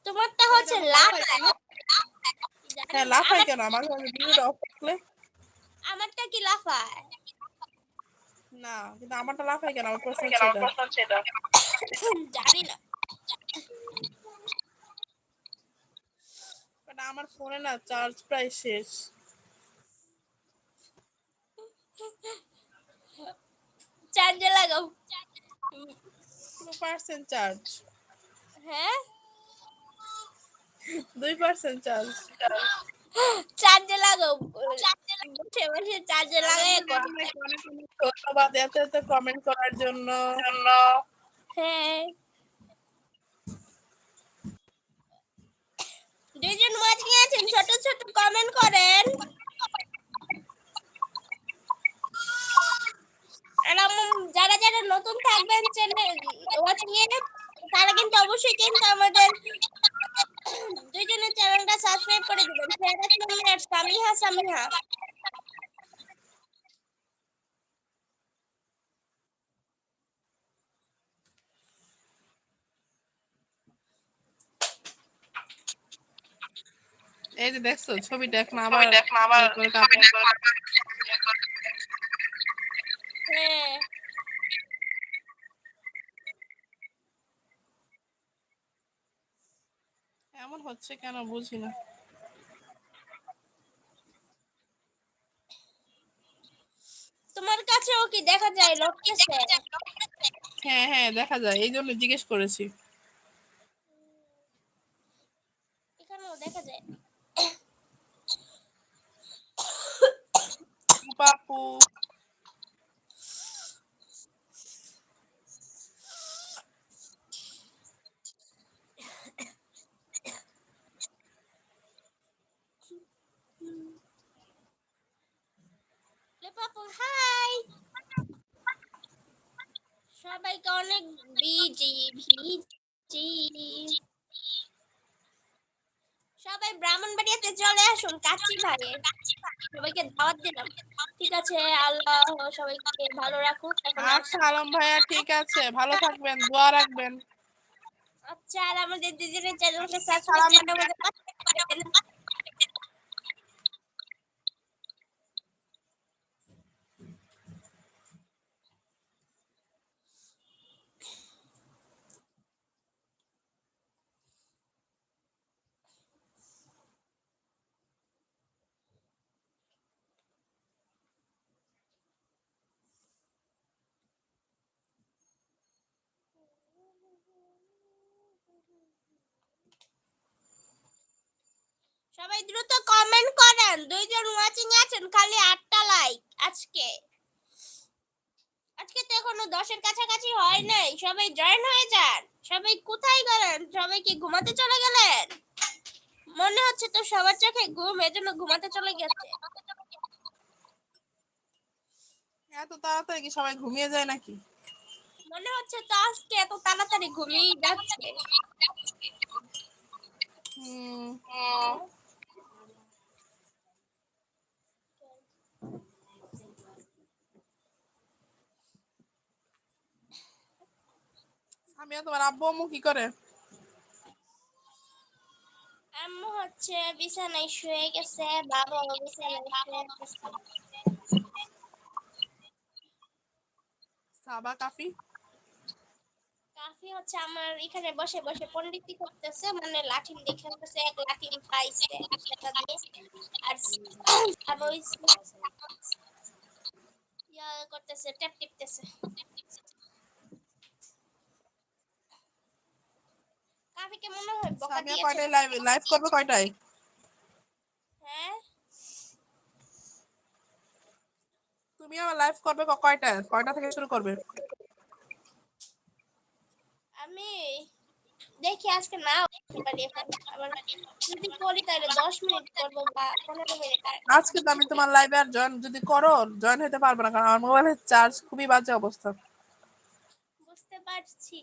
তোমারটা তো এটা হচ্ছে আমার লাফায় লাফায়। কেন? হ্যাঁ লাফায় কেন? আমার ভিডিওটা অফ থাকলে আমারটা কি লাফায়? না, কিন্তু আমারটা লাফায় কেন? আমার প্রশ্ন হচ্ছে এটা। জানি না। বাট আমার ফোনে না চার্জ প্রায় শেষ। চার্জে লাগাও। 2% চার্জ। হ্যাঁ 2% চার্জ। চার্জে লাগাও। বসে বসে চার্জে লাগাই করো। ধন্যবাদ এত এত কমেন্ট করার জন্য। হ্যাঁ দুইজন ওয়াচিং আছেন, ছোট ছোট কমেন্ট করেন। যারা যারা নতুন থাকবেন চ্যানেল ওয়াচিং এ, তারা কিন্তু অবশ্যই কিন্তু আমাদের দুইজনের চ্যানেলটা সাবস্ক্রাইব করে দিবেন। ফেরাত মাম্মি আর সামিহা সামিহা। এই যে দেখছো ছবি দেখ না আবার হ্যাঁ এমন হচ্ছে কেন বুঝি না। তোমার কাছেও কি দেখা যায় লটকেছে? হ্যাঁ হ্যাঁ দেখা যায়, এই জন্য জিজ্ঞেস করেছি। এখানেও দেখা যায়। পাপু পাপু হাই। সবাইকে অনেক বিজি ভিজি। সবাই ব্রাহ্মণবাড়িয়াতে চলে আসুন কাচ্চি ভাইয়ে। সবাইকে দাওয়াত দিলাম। ঠিক আছে, আল্লাহ সবাইকে ভালো রাখুক। এখন আচ্ছা আলম ভাইয়া ঠিক আছে, ভালো থাকবেন, দোয়া রাখবেন। আচ্ছা, আর আমাদের দুজনের চ্যানেলকে সাবস্ক্রাইব করে আমাদের পাশে থাকবেন। সবাই দ্রুত কমেন্ট করেন। দুইজন ওয়াচিং আছেন, খালি 8টা লাইক আজকে। আজকে তো এখনো 10-এর কাছাকাছি হয় নাই। সবাই জয়েন হয়ে যান। সবাই কোথায় গেলেন? সবাই কি ঘুমাতে চলে গেলেন? মনে হচ্ছে তো সবার চোখে ঘুম, এজন্য ঘুমাতে চলে গেছে। এত তাড়াতাড়ি কি সবাই ঘুমিয়ে যায় নাকি? মনে হচ্ছে তো আজকে এত তাড়াতাড়ি ঘুমিয়ে যাচ্ছে। আমি তোমার আব্বু আম্মু কি করে? আম্মু হচ্ছে বিছানায় শুয়ে গেছে, বাবাও বিছানায় শুয়ে গেছে। সাবা কাফি কাফি হচ্ছে আমার এখানে বসে বসে পণ্ডিতি করতেছে, মানে লাঠিম দিয়ে খেলতেছে। এক লাঠিম পাইছে সেটা দিয়ে। আর সাবা ইয়া করতেছে, ট্যাপ টিপতেছে। কাফিকে মনে হয় বকা সামিয়া দিয়েছে। কয়টায় লাইভ করবে কয়টায়? হ্যাঁ তুমি আমার লাইভ করবে কয়টায়? কয়টা থেকে শুরু করবে? আমি দেখি আজকে না করতে পারি। এখন আবার যদি করি তাহলে 10 মিনিট করব বা 15 মিনিট। আর আজকে তো আমি তোমার লাইভে আর যদি করো জয়েন হতে পারবো না, কারণ আমার মোবাইলের চার্জ খুবই বাজে অবস্থা। বুঝতে পারছি।